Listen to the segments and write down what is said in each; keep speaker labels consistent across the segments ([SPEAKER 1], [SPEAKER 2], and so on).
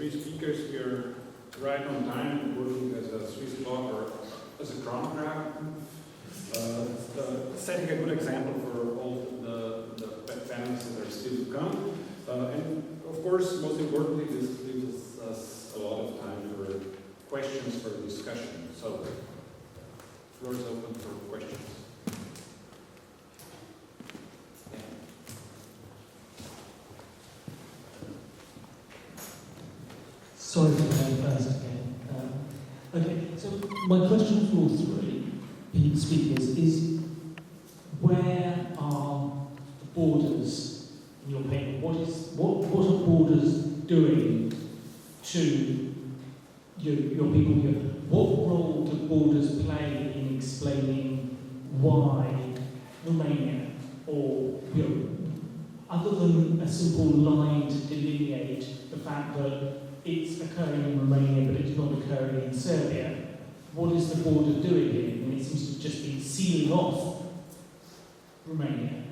[SPEAKER 1] three speakers. We are right on time, working as a Swiss clock or as a chronograph. Setting a good example for all the panelists that are still to come. And of course, most importantly, this leaves us a lot of time for questions, for discussion. So, the floor is open for questions.
[SPEAKER 2] Sorry for going first again. Okay, so my question for all three speakers is, where are the borders in your paper? What are borders doing to your people here? What role do borders play in explaining why Romania, or other than a simple line to delineate the fact that it's occurring in Romania but it's not occurring in Serbia, what is the border doing here? I mean, it seems to just be sealing off Romania.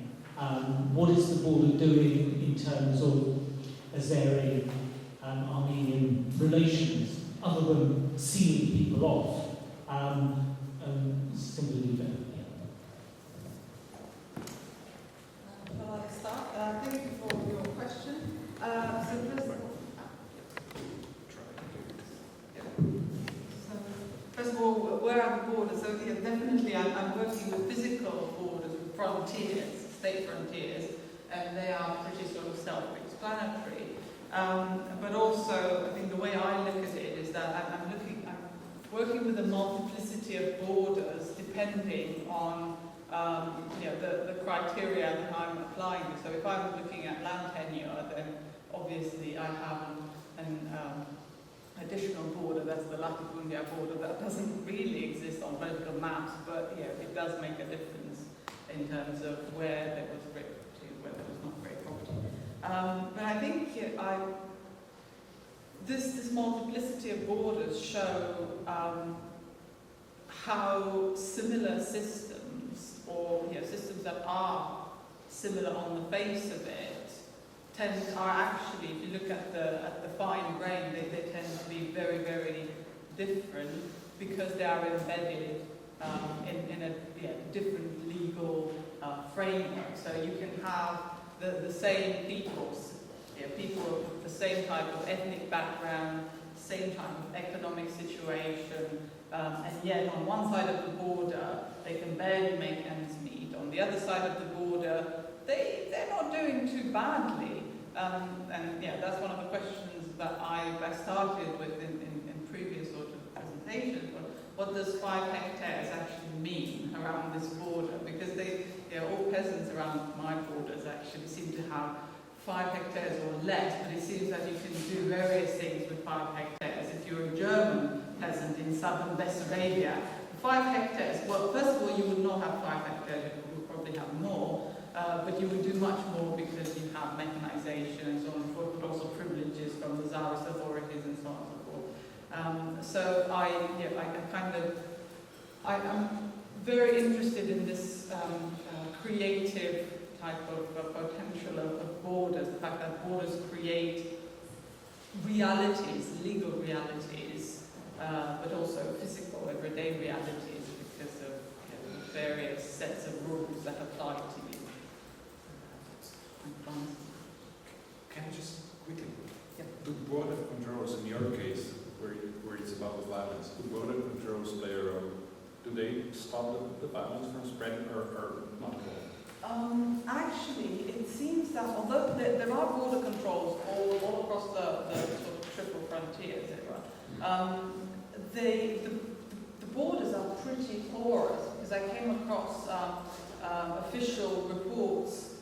[SPEAKER 2] What is the border doing in terms of Azeri and Armenian relations, other than sealing people off? Simply leave it.
[SPEAKER 3] Well, I'll start. Thank you for your question. First of all, where are the borders? So yeah, definitely I'm working with physical borders, with frontiers, state frontiers, and they are pretty sort of self-explanatory. But also, I think the way I look at it is that I'm working with a multiplicity of borders depending on the criteria that I'm applying. So if I was looking at land tenure, then obviously I have an additional border, that's the Latifundia border, that doesn't really exist on political maps, but it does make a difference in terms of where there was great property and where there was not great property. But I think this multiplicity of borders show how similar systems, or systems that are similar on the face of it, are actually, if you look at the fine grain, they tend to be very, very different because they are embedded in a different legal framework. So you can have the same peoples, people with the same type of ethnic background, same type of economic situation, and yet on one side of the border they can barely make ends meet. On the other side of the border, they're not doing too badly. That's one of the questions that I started with in previous sort of presentations. What does 5 hectares actually mean around this border? Because all peasants around my borders actually seem to have 5 hectares or less, but it seems that you can do various things with 5 hectares. If you're a German peasant in southern Bessarabia, 5 hectares, well, first of all, you would not have 5 hectares, you would probably have more. But you would do much more because you have mechanization and so on and so forth, but also privileges from the Tsarist authorities and so on and so forth. I'm very interested in this creative type of potential of borders, the fact that borders create realities, legal realities, but also physical, everyday realities because of various sets of rules that apply to you.
[SPEAKER 1] Can I just quickly, do border controls in your case, where it's about the violence, do border controls play a role? Do they stop the violence from spreading or not at all?
[SPEAKER 3] Actually, it seems that although there are border controls all across the sort of triple frontier, the borders are pretty porous, because I came across official reports,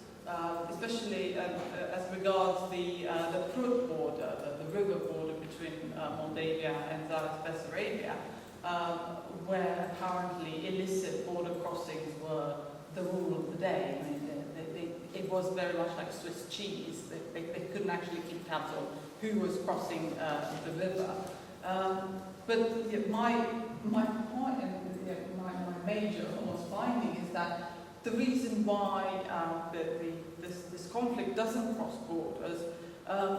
[SPEAKER 3] especially as regards the Prut border, the river border between Moldavia and Tsarist Bessarabia, where apparently illicit border crossings were the rule of the day. I mean, it was very much like Swiss cheese. They couldn't actually keep tabs on who was crossing the river. But my point and my major almost finding is that the reason why this conflict doesn't cross borders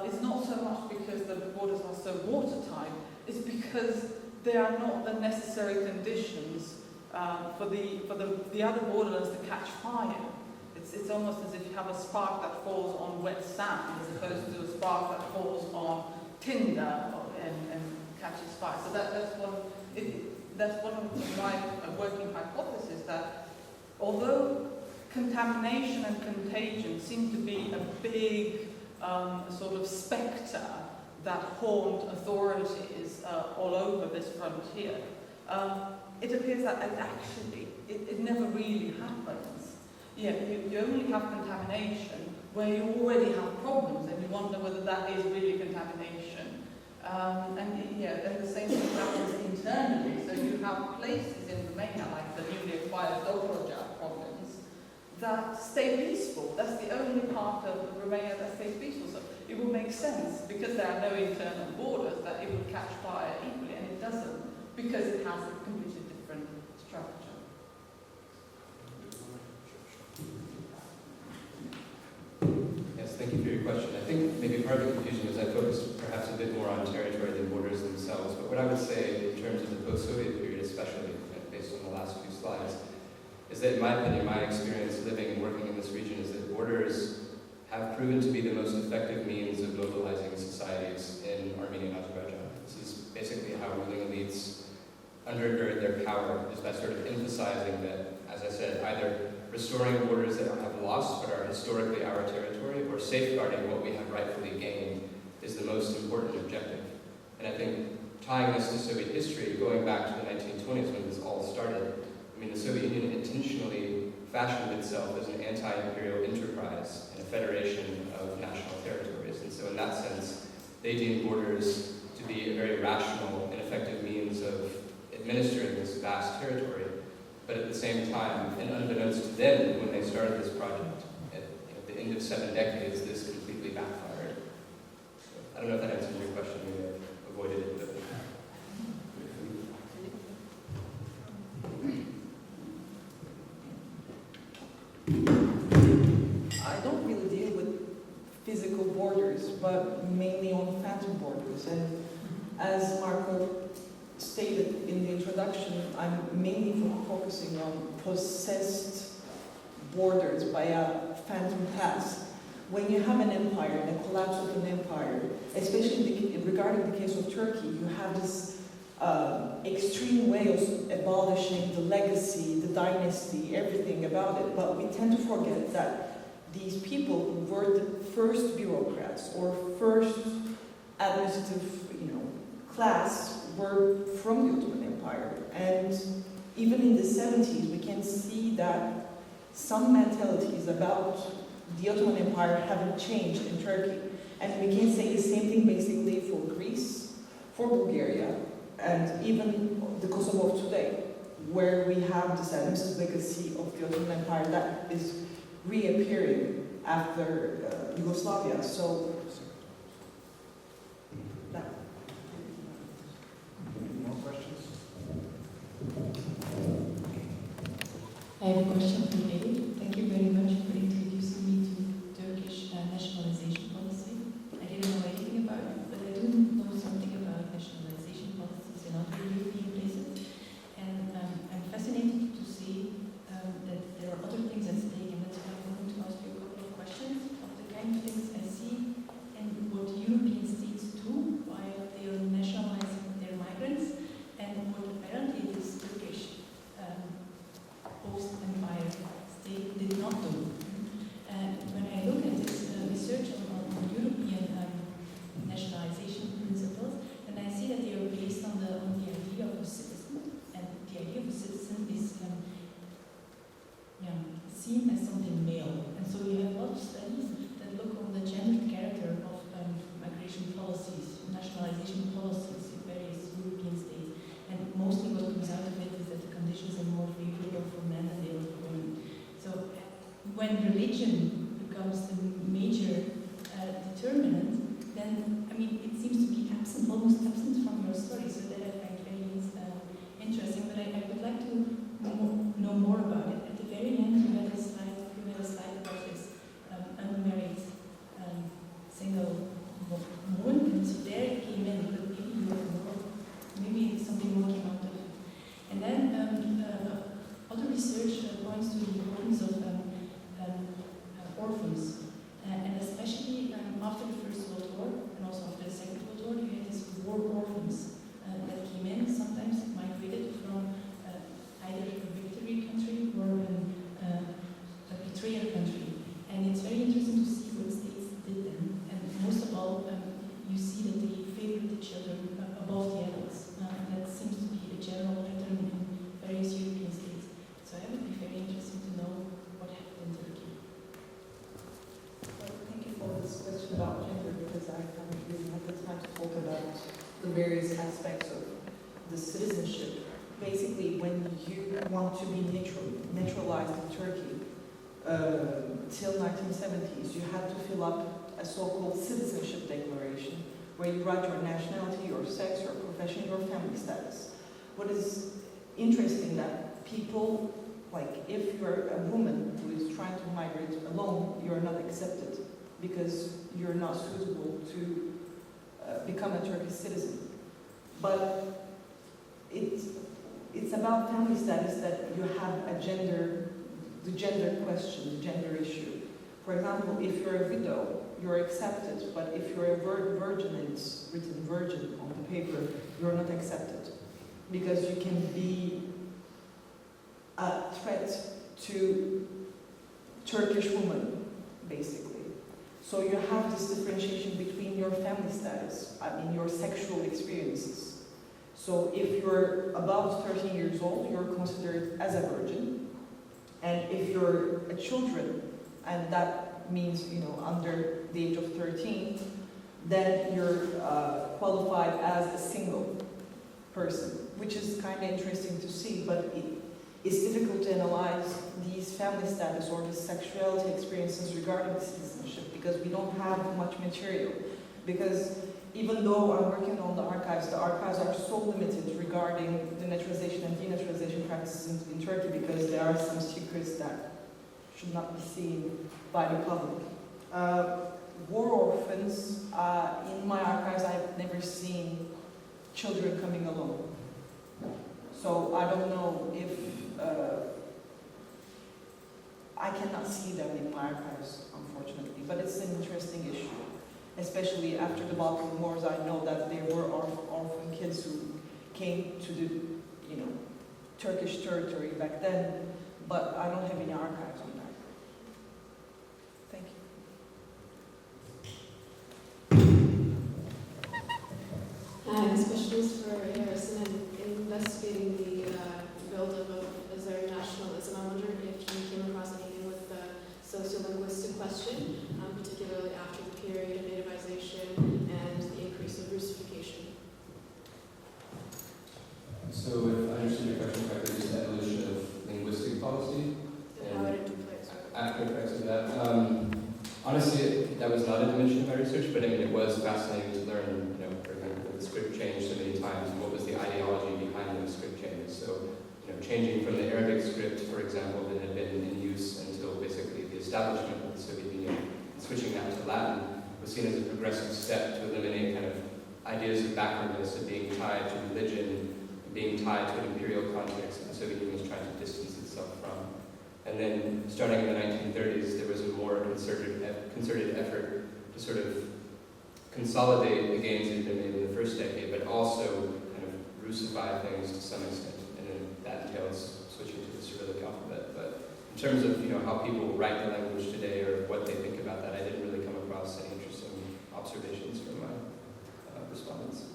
[SPEAKER 3] It's not so much because the borders are so watertight, it's because they are not the necessary conditions for the other borderlands to catch fire. It's almost as if you have a spark that falls on wet sand as opposed to a spark that falls on tinder and catches fire. So that's one of my working hypothesis, that although contamination and contagion seem to be a big sort of spectre that haunt authorities all over this frontier, it appears that it never really happens. Yeah, you only have contamination where you already have problems, and you wonder whether that is really contamination. And the same thing happens internally. So you have places in the Meje, like the newly acquired Dobroja province, that stay peaceful. That's the only part of Romania that stays peaceful. So it would make sense, because there are no internal borders, that it would catch fire equally, and it doesn't, because it has a completely different structure.
[SPEAKER 4] Yes, thank you for your question. I think maybe part of the confusion is I focused perhaps a bit more on territory than borders themselves. But what I would say in terms of the post-Soviet period, especially based on the last few slides, is that in my opinion, my experience living and working in this region is that borders have proven to be the most effective means of mobilizing societies in Armenia and Azerbaijan. This is basically how ruling elites undergird their power, is by sort of emphasizing that, as I said, either restoring borders that have lost but are historically our territory, or safeguarding what we have rightfully gained, is the most important objective. And I think tying this to Soviet history, going back to the 1920s when this all started, I mean, the Soviet Union intentionally fashioned itself as an anti-imperial enterprise and a federation of national territories. And so in that sense, they deemed borders to be a very rational and effective means of administering this vast territory. But at the same time, and unbeknownst to them when they started this project, at the end of 7 decades, this completely backfired. So, I don't know if that answers your question, maybe I've avoided it. But
[SPEAKER 5] I don't really deal with physical borders, but mainly on phantom borders. And as Marco stated in the introduction, I'm mainly focusing on possessed borders by a phantom past. When you have an empire and a collapse of an empire, especially regarding the case of Turkey, you have this extreme way of abolishing the legacy, the dynasty, everything about it. But we tend to forget that these people who were the first bureaucrats or first administrative, class were from the Ottoman Empire. And even in the 70s, we can see that some mentalities about the Ottoman Empire haven't changed in Turkey. And we can say the same thing basically for Greece, for Bulgaria, and even the Kosovo of today, where we have this ancestral legacy of the Ottoman Empire that is reappearing after Yugoslavia. So that.
[SPEAKER 1] Any more questions?
[SPEAKER 6] I have a question for Meje. Thank you very much for introducing me to Turkish nationalization policy. I didn't know anything about it, but I do know something about nationalization policies in other European places. And I'm fascinated to see that there are other things at stake, and that's why I wanted to ask you a couple of questions of the kind of things I see and what European states do while they are nationalizing their migrants, and what apparently this Turkish post-empire state did not do. And when I look at this research on European nationalization principles, then I see that they are based on the idea of a citizen, and the idea of a citizen is seen as something male. And so you have a lot of studies that look on the gendered character of migration policies, nationalization policies in various European states. And mostly what comes out of it is that the conditions are more favorable for men than they are for women. So when religion becomes the major determinant, then, it seems to be absent, almost absent from your story. So that I find very interesting. But I would like to know more about it. At the very end, you had a slide about this unmarried single
[SPEAKER 5] basically when you want to be naturalized in Turkey, till 1970s, you had to fill up a so-called citizenship declaration, where you write your nationality, your sex, your profession, your family status. What is interesting that people, like if you're a woman who is trying to migrate alone, you're not accepted because you're not suitable to become a Turkish citizen. But it's about family status that you have the gender question, the gender issue. For example, if you're a widow, you're accepted, but if you're a virgin and it's written virgin on the paper, you're not accepted. Because you can be a threat to Turkish women, basically. So you have this differentiation between your family status, your sexual experiences. So if you're above 13 years old, you're considered as a virgin. And if you're a children, and that means, under the age of 13, then you're qualified as a single person, which is kind of interesting to see, but it's difficult to analyze these family status or the sexuality experiences regarding citizenship because we don't have much material. Because even though I'm working on the archives are so limited regarding the naturalization and denaturalization practices in Turkey because there are some secrets that should not be seen by the public. War orphans, in my archives I've never seen children coming alone. So I don't know if, I cannot see them in my archives, unfortunately, but it's an interesting issue. Especially after the Balkan Wars, I know that there were orphan kids who came to the, Turkish territory back then, but I don't have any archives on that. Thank you.
[SPEAKER 7] I'm a specialist for Harrison and investigating the build-up of Azeri nationalism. I wonder if you came across anything with the sociolinguistic question, particularly after the period of nativization and the increase of Russification.
[SPEAKER 4] So if I understand your question correctly, it's the evolution of linguistic policy
[SPEAKER 7] And how it interplays.
[SPEAKER 4] after effects of that. Honestly, that was not a dimension of my research, but it was fascinating to learn, for example, the script changed so many times, what was the ideology behind those script changes. So, changing from the Arabic script, for example, that had been in use until basically the establishment of the Soviet Union, and switching that to Latin was seen as a progressive step to eliminate kind of ideas of backwardness, of being tied to religion, being tied to an imperial context that the Soviet Union was trying to distance itself from. And then, starting in the 1930s, there was a more concerted effort to sort of consolidate the gains that had been made in the first decade, but also kind of Russify things to some extent. And then that entails switching to the Cyrillic alphabet. But in terms of how people write the language today or what they think about that, I didn't really come across any interesting observations from my respondents.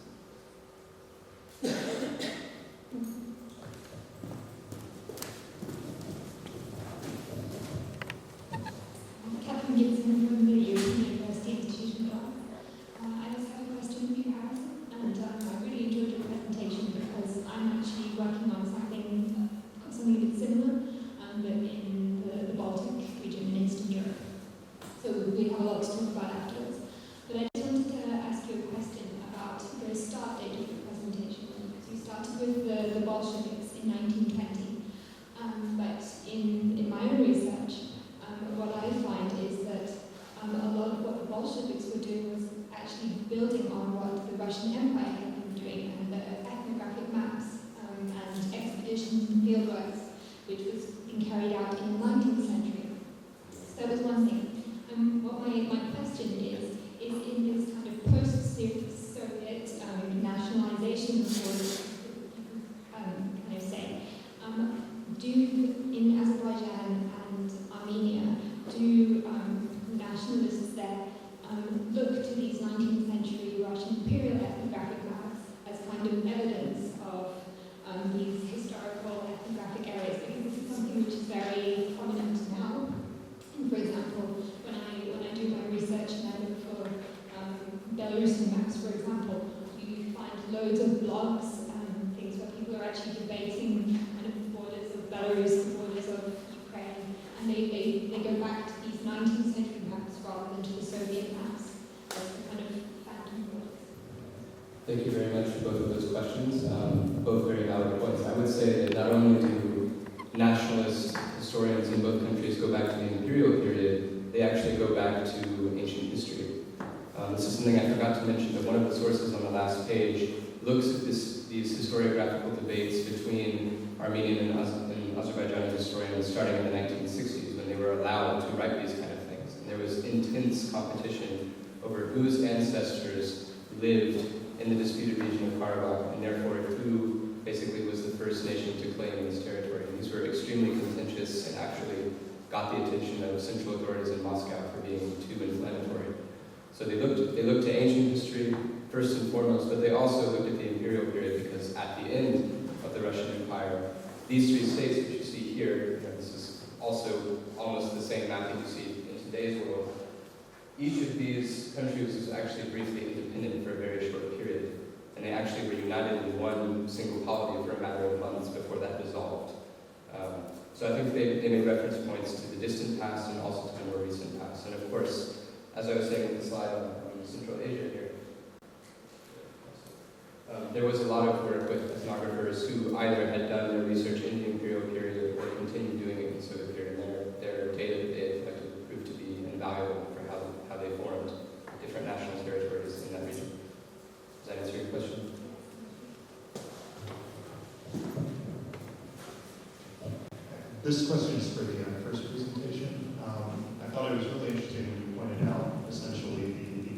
[SPEAKER 8] Catherine Gibson from the University Institution. I just have a question for you, Harrison, and I really enjoyed your presentation because I'm actually working on something a bit similar, but in the Baltic region in Eastern Europe. So we have a lot to talk about afterwards. But I just wanted to ask you a question about the start date of your presentation. So you started with the Bolsheviks in 1920, but in my own research, what I find is that a lot of what the Bolsheviks were doing was actually building on what the Russian Empire had been doing, and the ethnographic maps and expeditions and fieldworks, which was being carried out in the 19th century. So that was one thing. What my question is in this kind of post-Soviet nationalization sort kind of say, do in Azerbaijan and Armenia, do nationalists there look to these 19th century Russian imperial ethnographic maps as kind of evidence of these historical ethnographic areas? Because this is something which is very prominent now. And for example, when I do my research and I look for Belarusian maps, for example, you find loads of blogs and things where people are actually debating
[SPEAKER 4] thank you very much for both of those questions. Both very valid points. I would say that not only do nationalist historians in both countries go back to the imperial period, they actually go back to ancient history. This is something I forgot to mention, but one of the sources on the last page looks at these historiographical debates between Armenian and Azerbaijani historians starting in the 1960s when they were allowed to write these kind of things. And there was intense competition over whose ancestors lived in the disputed region of Karabakh, and therefore who basically was the first nation to claim this territory. And these were extremely contentious and actually got the attention of central authorities in Moscow for being too inflammatory. So they looked to ancient history first and foremost, but they also looked at the imperial period because at the end of the Russian Empire, these three states, which you see here, this is also almost the same map that you see in today's world. Each of these countries was actually briefly independent for a very short period, and they actually were united in one single polity for a matter of months before that dissolved. So I think they made reference points to the distant past and also to the more recent past. And of course, as I was saying in the slide on Central Asia here, there was a lot of work with ethnographers who either had done their research in the imperial period or continued doing it in the Soviet period, and their data that they had collected proved to be invaluable for how they formed different national territories in that region. Does that answer your question?
[SPEAKER 9] This question is for the first presentation. I thought it was really interesting when you pointed out essentially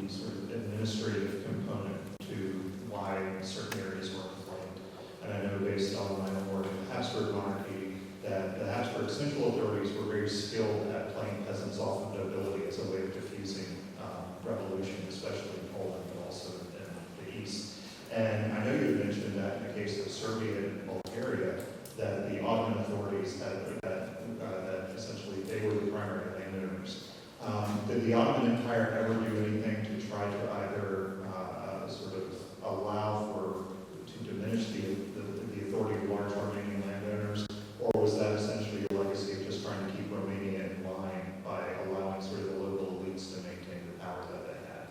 [SPEAKER 9] the sort of administrative component to why certain areas were claimed. And I know based on my own work in the Habsburg monarchy that the Habsburg central authorities were very skilled at playing peasants off of nobility as a way of diffusing revolution, especially in Poland, but also in the East. And I know you had mentioned that in the case of Serbia and Bulgaria, that the Ottoman authorities that essentially they were the primary landowners. Did the Ottoman Empire ever do anything to try to either sort of allow to diminish the authority of large Armenian landowners, or was that essentially a legacy of just trying to keep Romania in line by allowing sort of the local elites to maintain the power that they had,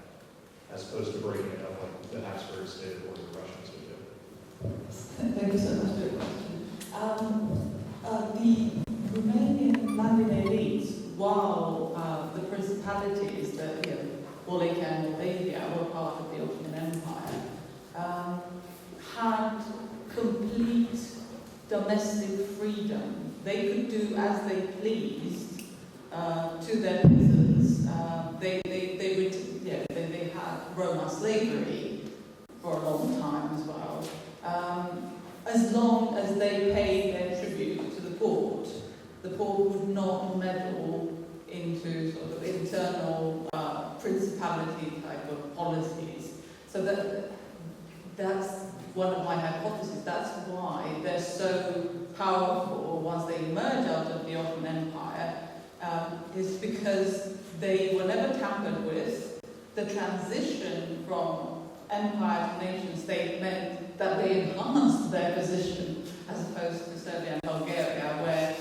[SPEAKER 9] as opposed to breaking it up like the Habsburgs did or the Russians would do?
[SPEAKER 5] Thank you so much for your question. The Romanian landed elites, while the principalities that, Oddelek and Moldavia were part of the Ottoman Empire, had complete domestic freedom. They could do as they pleased to their peasants. They had Roma slavery for a long time as well. As long as they paid their tribute to the port would not meddle into sort of internal principality type of policies. So that's one of my hypotheses. That's why they're so powerful once they emerge out of the Ottoman Empire, is because they were never tampered with. The transition from empire to nation state meant that they enhanced their position as opposed to Serbia and Bulgaria, where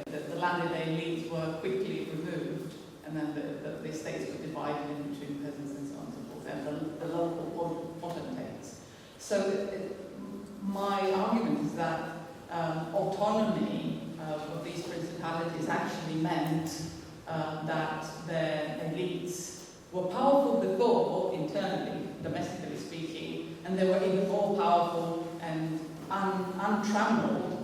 [SPEAKER 5] the landed elites were quickly removed and then the states were divided into peasants and so on and so forth, and the local potentates. So my argument is that autonomy of these principalities actually meant that their elites were powerful before, internally, domestically speaking, and they were even more powerful and untrammeled,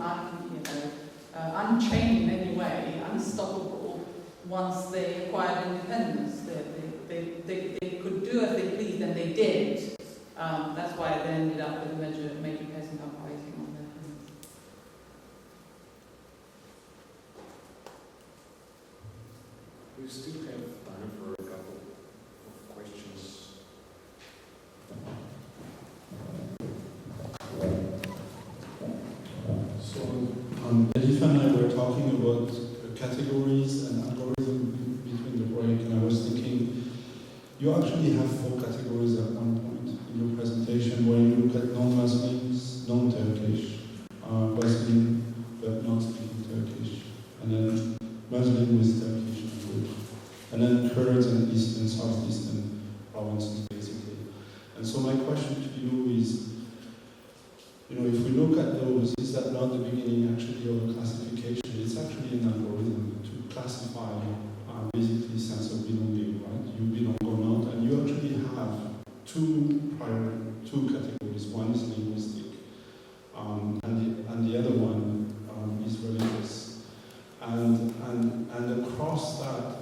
[SPEAKER 5] unchained in any way, unstoppable, once they acquired independence. They could do as they pleased, and they did. That's why they ended up with a major peasant uprising on their hands.
[SPEAKER 1] We still have time for a couple of questions.
[SPEAKER 10] So, Elif and I were talking about categories and algorithm between the break, and I was thinking, you actually have 4 categories at one point in your presentation, where you look at non-Muslims, non-Turkish, Muslim but not speaking Turkish, and then Muslim with Turkish language, and then Kurds and Eastern, Southeastern provinces, basically. And so my question to you is,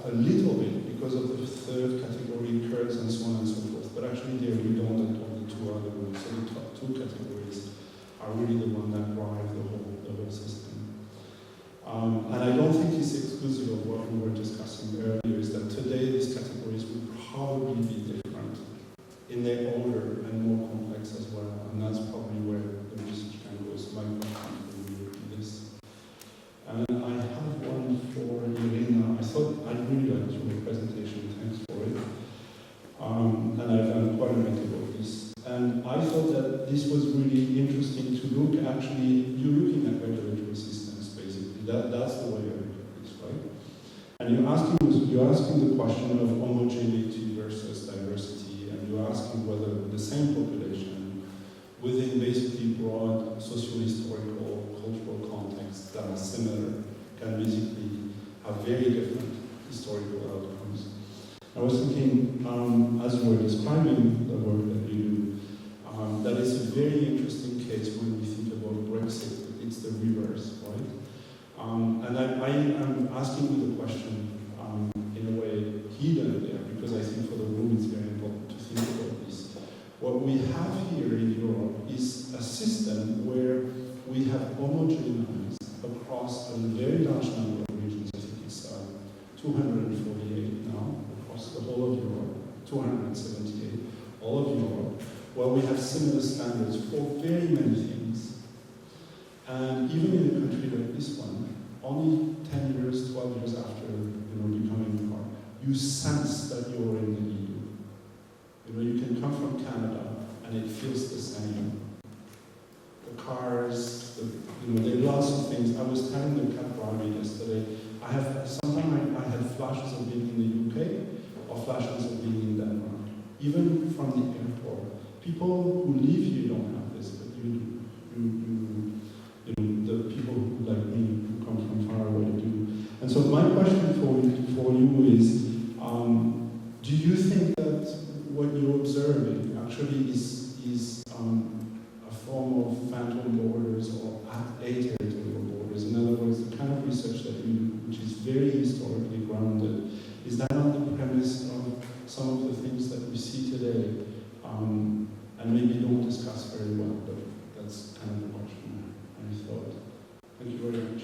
[SPEAKER 10] a little bit because of the third category, Kurds and so on and so forth, but actually they're redundant on the two other ones. So the top two categories are really the one that drive the whole system. And I don't think it's exclusive of what we were discussing earlier, is that today these categories would probably be different in their order and more complex as well, and that's probably where the research can go. So my question for you is, and I have one for Irina. I thought I really liked your presentation, thanks for it. And I've done quite a bit about this. And I thought that this was really interesting to look, actually, you're looking at regulatory systems, basically. That's the way I look at this, right? And you're asking the question of homogeneity versus diversity, and you're asking whether the same population, within basically broad socio-historical, cultural contexts that are similar, can basically have very different historical outcomes. I was thinking, as you were describing the work that you do, that it's a very interesting case when we think about Brexit. It's the reverse, right? And I am asking you the question in a way hidden there, because I think for the room it's very important to think about this. What we have here in Europe is a system where we have homogenized across a very large number of regions. I think it's 248 now across the whole of Europe, 278, all of Europe, where we have similar standards for very many things. And even in a country like this one, only 10 years, 12 years after becoming part, you sense that you're in the EU. You can come from Canada and it feels the same. The cars, there are lots of things. I was telling the cab driver yesterday, sometimes I had flashes of being in the UK or flashes of being in Denmark. Even from the airport. People who live here don't have this, but you do. The people who, like me, who come from far away do. And so my question for you is, do you think that what you're observing actually is a form of phantom borders or aterritorial borders? In other words, the kind of research that you do, which is very historically grounded, is that on the premise of some of the things that we see today, and maybe don't discuss very well, but that's kind of the question I thought. Thank you very much.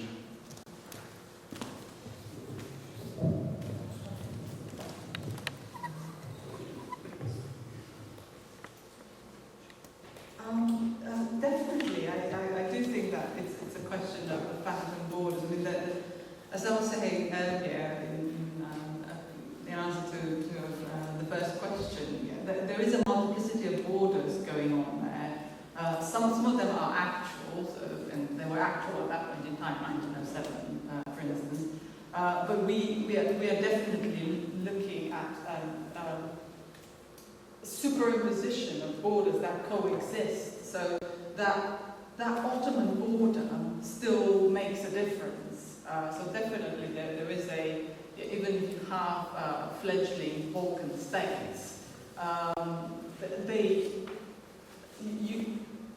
[SPEAKER 3] Definitely, I do think that it's a question of the phantom borders. I mean, as I was saying earlier in answer to the first question, there is a multiplicity of borders going on there. Some of them are actual, and they were actual at that point in time, 1907, for instance. But we are definitely looking at superimposition of borders that coexist. So that Ottoman border still makes a difference. So definitely there is even if you have fledgling Balkan states,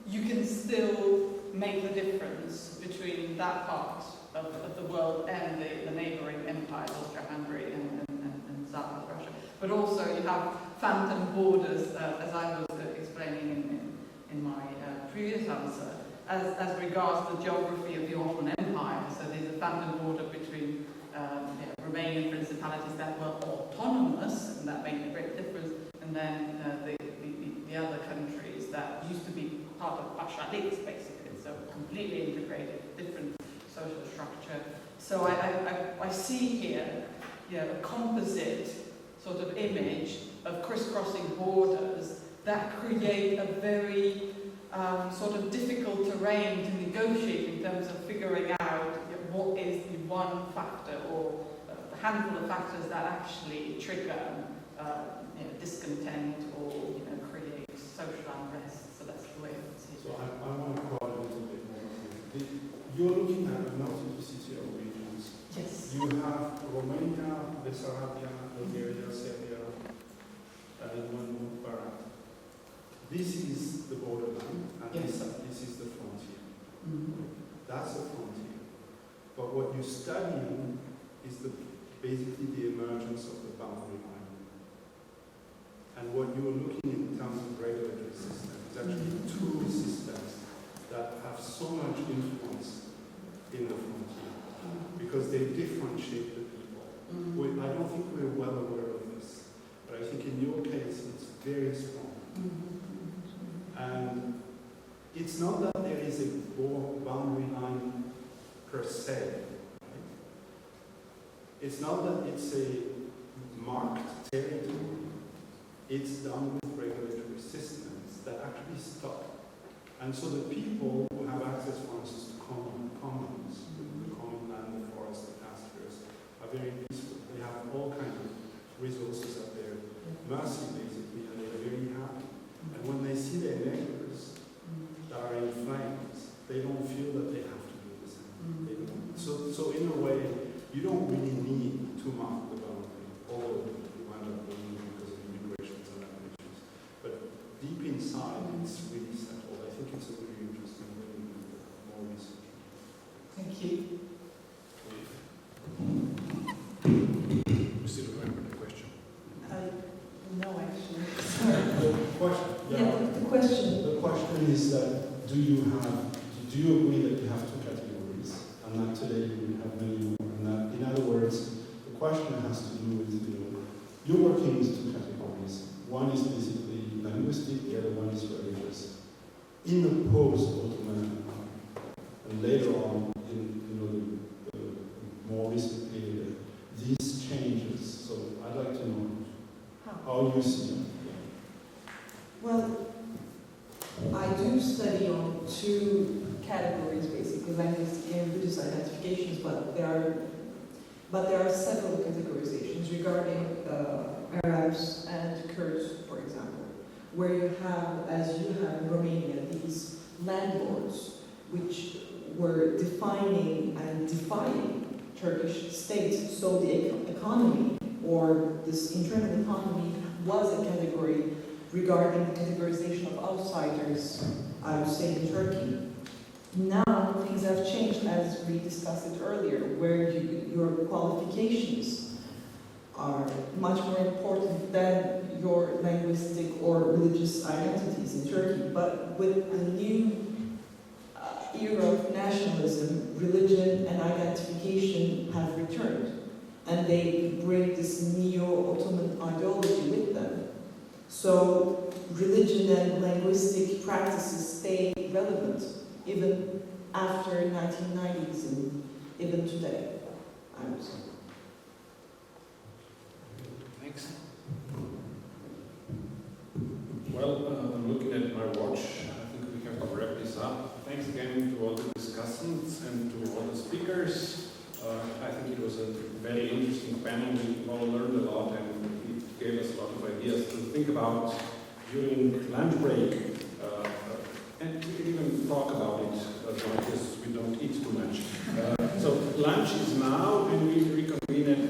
[SPEAKER 3] you can still make the difference between that part of the world and the neighboring empires, Austria-Hungary and Tsar Russia. But also you have phantom borders, as I was explaining in my previous answer, as regards the geography of the Ottoman Empire. So there's a phantom border between Romanian principalities that were autonomous, and that made a great difference, and then the other countries that used to be part of Pashaliks, basically, so completely integrated, different social structure. So I see here a composite sort of image of crisscrossing borders that create a very sort of difficult terrain to negotiate in terms of figuring out what is the one factor or a handful of factors that actually trigger discontent or create social unrest. So that's the way I see it.
[SPEAKER 10] So I want to quote a little bit more. You're looking at a multiplicity of regions.
[SPEAKER 3] Yes.
[SPEAKER 10] You have Romania, Bessarabia, Bulgaria, Serbia, Barat. This is the borderline, and
[SPEAKER 3] Yes.
[SPEAKER 10] this is the frontier.
[SPEAKER 3] Mm-hmm.
[SPEAKER 10] That's the frontier. But what you're studying is basically the emergence of the boundary line. And what you are looking in terms of regulatory systems is actually two systems that have so much influence in the frontier because they differentiate the people. I don't think we're well aware of this, but I think in your case it's very strong. And it's not that there is a boundary line per se. Right? It's not that it's a marked territory. It's done with regulatory systems that actually stop. And so the people who have access, for instance, to commons, the common land, the forest, the pastures, are very peaceful. They have all kinds of resources at their mercy, basically, and they're very happy. And when they see their neighbors that are in flames, they don't feel that they have to do the same. They don't. So in a way, you don't really need to mark the boundary, although you end up doing it because of immigrations and other issues. But deep inside, it's really settled. I think it's a really interesting way to do more research.
[SPEAKER 5] Thank you.
[SPEAKER 1] We still remember the question.
[SPEAKER 5] No, actually. Sorry.
[SPEAKER 10] The question,
[SPEAKER 5] The question.
[SPEAKER 10] The question is that do you agree that you have two categories and that today you have many more? And that, in other words, the question has to do with you're working with two categories. One is basically linguistic, the other one is religious. In the post-Ottoman Empire, and later on in the more recent period, these changes. So I'd like to know how you see them.
[SPEAKER 5] Well, I do study on two categories, basically, linguistic and religious identifications, but there are several categorizations regarding Arabs and Kurds, for example, where you have, as you have in Romania, these landlords which were defining and defying Turkish state. So the economy, or this internal economy, was a category regarding the categorization of outsiders, I would say, in Turkey. Now things have changed, as we discussed it earlier, where your qualifications are much more important than your linguistic or religious identities in Turkey. But with the new era of nationalism, religion and identification have returned, and they bring this neo-Ottoman ideology with them. So religion and linguistic practices stay relevant even after 1990s and even today, I would say.
[SPEAKER 1] Thanks. Well, I'm looking at my watch. I think we have to wrap this up. Thanks again to all the discussants and to all the speakers. I think it was a very interesting panel. We all learned a lot, and it gave us a lot of ideas to think about during lunch break, and we can even talk about it as long as we don't eat too much. So lunch is now, and we reconvene at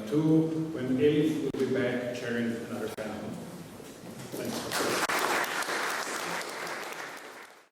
[SPEAKER 1] 2:30 when Elif will be back chairing another